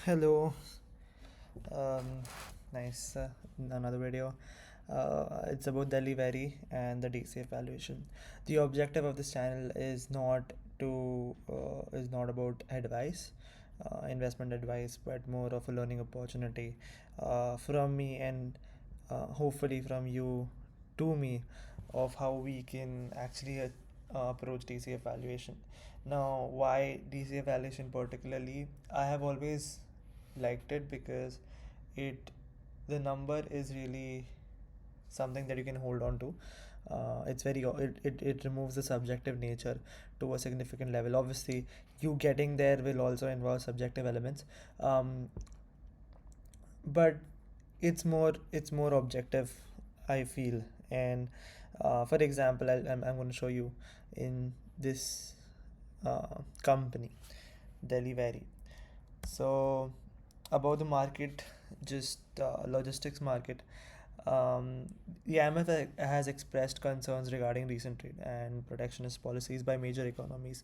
Hello, um, nice another video. It's about Delhivery and the DCF valuation. The objective of this channel is not about advice, investment advice, but more of a learning opportunity from me and hopefully from you to me of how we can actually approach DCF valuation. Now, why DCF valuation particularly? I have always liked it because it the number is really something that you can hold on to. It removes the subjective nature to a significant level. Obviously, you getting there will also involve subjective elements, um, but it's more objective, I feel. And for example, I'm going to show you in this company, Delhivery. So about the market, just logistics market. Um, the IMF has expressed concerns regarding recent trade and protectionist policies by major economies,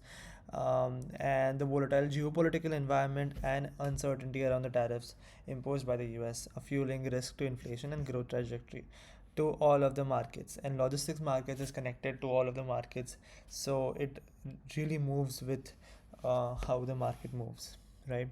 and the volatile geopolitical environment and uncertainty around the tariffs imposed by the US are fueling risk to inflation and growth trajectory to all of the markets. And logistics markets is connected to all of the markets, so it really moves with how the market moves, right?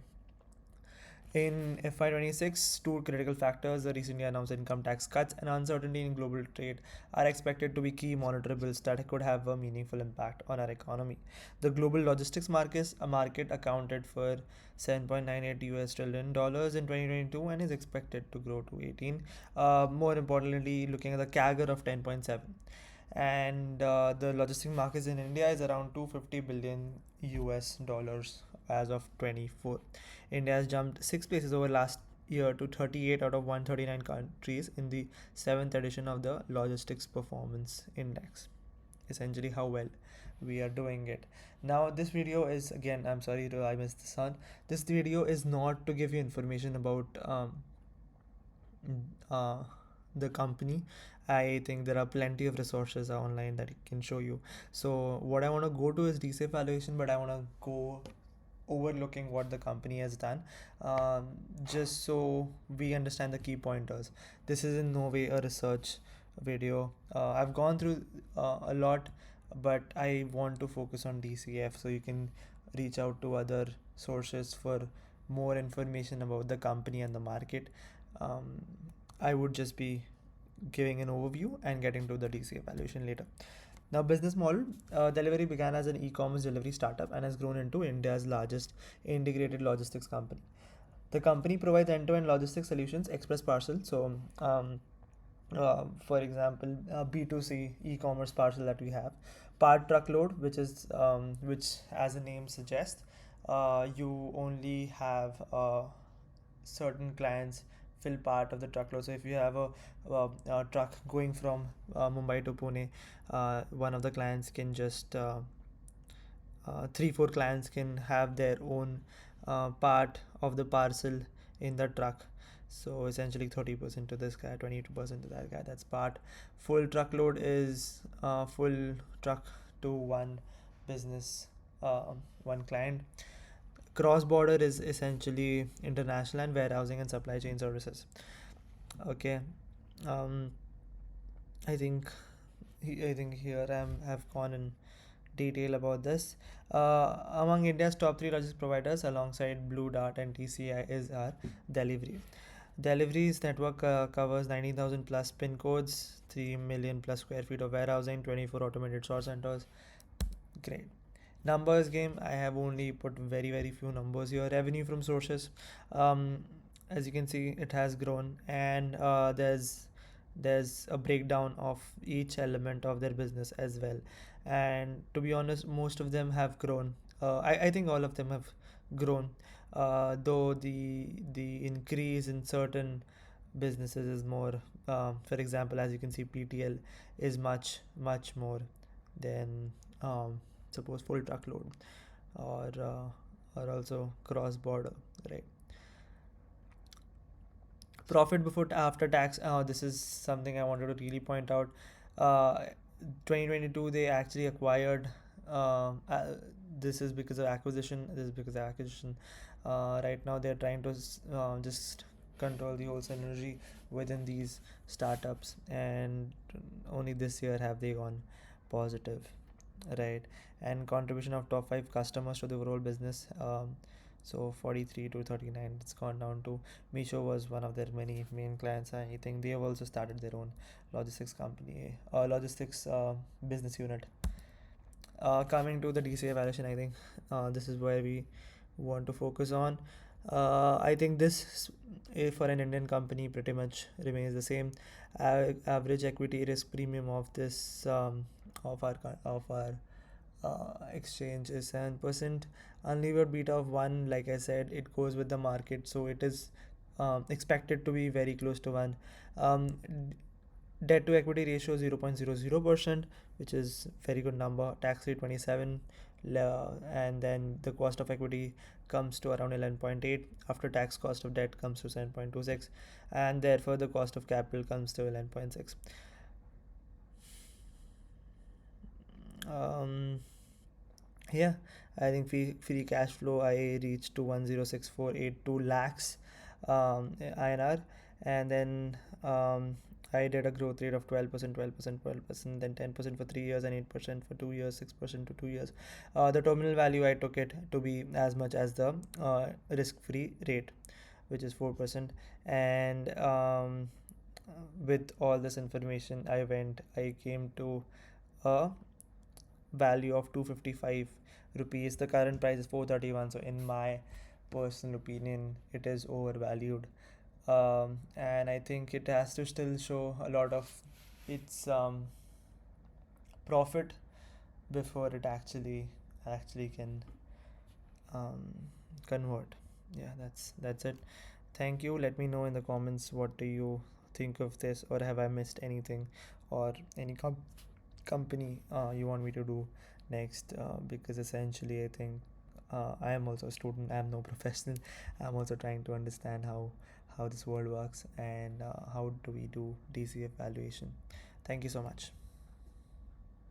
In FY26, two critical factors, the recently announced income tax cuts and uncertainty in global trade, are expected to be key monitorables that could have a meaningful impact on our economy. The global logistics market, a market accounted for 7.98 US trillion dollars in 2022 and is expected to grow to 18. More importantly, looking at the CAGR of 10.7. And the logistic markets in India is around 250 billion US dollars as of 24. India has jumped 6 places over last year to 38 out of 139 countries in the 7th edition of the Logistics Performance Index. Essentially, how well we are doing it. Now, this video is again, I'm sorry to I missed the sun. This video is not to give you information about uh, the company. I think there are plenty of resources online that can show you. So what I want to go to is DCF valuation, but I want to go overlooking what the company has done, just so we understand the key pointers. This is in no way a research video. I've gone through a lot, but I want to focus on DCF so you can reach out to other sources for more information about the company and the market. um, I would just be giving an overview and getting to the DCF valuation later. Now, business model. Delivery began as an e-commerce delivery startup and has grown into India's largest integrated logistics company. The company provides end-to-end logistics solutions, express parcel. So, for example, B2C e-commerce parcel that we have, part truckload, which, as the name suggests, you only have certain clients fill part of the truckload. So if you have a truck going from Mumbai to Pune, one of the clients can just 3 4 clients can have their own part of the parcel in the truck. So essentially 30% to this guy, 22% to that guy. That's part. Full truckload is full truck to one business, one client. Cross border is essentially international and warehousing and supply chain services. Okay. um I think I think here have gone in detail about this. Among India's top three logistics providers, alongside Blue Dart and TCI, is our Delhivery. Delhivery's network covers 19,000 plus pin codes, 3 million plus square feet of warehousing, 24 automated sort centers. Great. Numbers game, I have only put very few numbers here. Revenue from sources, um, as you can see, it has grown, and there's a breakdown of each element of their business as well. And to be honest, most of them have grown. I think all of them have grown, though the increase in certain businesses is more. For example, as you can see, PTL is much more than suppose full truckload, or also cross border, right? Profit before after tax. This is something I wanted to really point out. uh, 2022 they actually acquired, this is because of acquisition. Right now they're trying to just control the whole synergy within these startups, and only this year have they gone positive, right? And contribution of top 5 customers to the overall business, so 43 to 39, it's gone down to Misho was one of their many main clients. I think they have also started their own logistics company, logistics business unit. Coming to the DCA valuation, I think this is where we want to focus on. I think this, for an Indian company, pretty much remains the same. Average equity risk premium of this of our exchange is 7%. Unlevered beta of 1, like I said, it goes with the market, so it is expected to be very close to 1. Um, Debt to equity ratio 0.00%, which is very good number. Tax rate 27, and then the cost of equity comes to around 11.8. After tax cost of debt comes to 7.26, and therefore the cost of capital comes to 11.6. Um, yeah, I think free cash flow I reached to 106482 lakhs INR, and then I did a growth rate of 12%, 12%, 12%, then 10% for 3 years, and 8% for 2 years, 6% to 2 years. The terminal value I took it to be as much as the risk-free rate, which is 4%. And with all this information, I came to a value of 255 rupees. The current price is 431, so in my personal opinion it is overvalued. And I think it has to still show a lot of its profit before it actually can um, convert. Yeah, that's it. Thank you. Let me know in the comments, what do you think of this, or have I missed anything, or any company you want me to do next, because essentially I think I am also a student, I am no professional. I'm also trying to understand how this world works, and how do we do DCF valuation. Thank you so much.